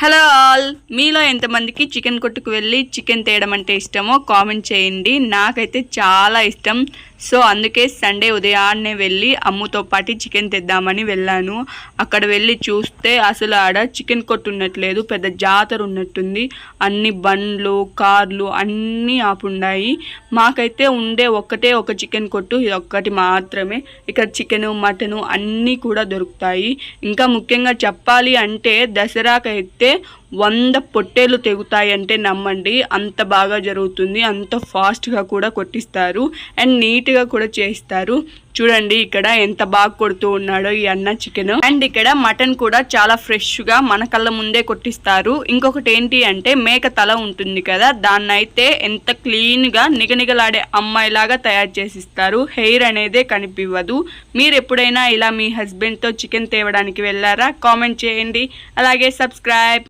Hello all, మీలో ఎంతమందికి chicken కొట్టుకు వెళ్ళి చికెన్ తేయడం అంటే ఇష్టమో కామెంట్ చేయండి. నాకైతే చాలా ఇష్టం. సో అందుకే సండే ఉదయాన్నే వెళ్ళి అమ్ముతో పాటు చికెన్ తెద్దామని వెళ్ళాను. అక్కడ వెళ్ళి చూస్తే అసలు ఆడ చికెన్ కొట్టు ఉన్నట్లేదు, పెద్ద జాతర ఉన్నట్టుంది. అన్ని బండ్లు కార్లు అన్నీ ఆపున్నాయి. మాకైతే ఉండే ఒక్కటే ఒక చికెన్ కొట్టు, ఇది ఒక్కటి మాత్రమే. ఇక్కడ చికెను మటను అన్నీ కూడా దొరుకుతాయి. ఇంకా ముఖ్యంగా చెప్పాలి అంటే దసరాకైతే 100 పొట్టేలు తెగుతాయి అంటే నమ్మండి, అంత బాగా జరుగుతుంది. అంత ఫాస్ట్గా కూడా కొట్టిస్తారు అండ్ నీట్గా కూడా చేస్తారు. చూడండి ఇక్కడ ఎంత బాగా కొడుతూ ఉన్నాడో ఈ అన్న చికెన్. అండ్ ఇక్కడ మటన్ కూడా చాలా ఫ్రెష్గా మన కళ్ళ ముందే కొట్టిస్తారు. ఇంకొకటి ఏంటి అంటే మేక తల ఉంటుంది కదా, దాన్ని అయితే ఎంత క్లీన్గా నిగనిగలాడే అమ్మాయిలాగా తయారు చేసిస్తారు. హెయిర్ అనేదే కనిపివ్వదు. మీరు ఎప్పుడైనా ఇలా మీ హస్బెండ్తో చికెన్ తేవడానికి వెళ్ళారా? కామెంట్ చేయండి. అలాగే సబ్స్క్రైబ్.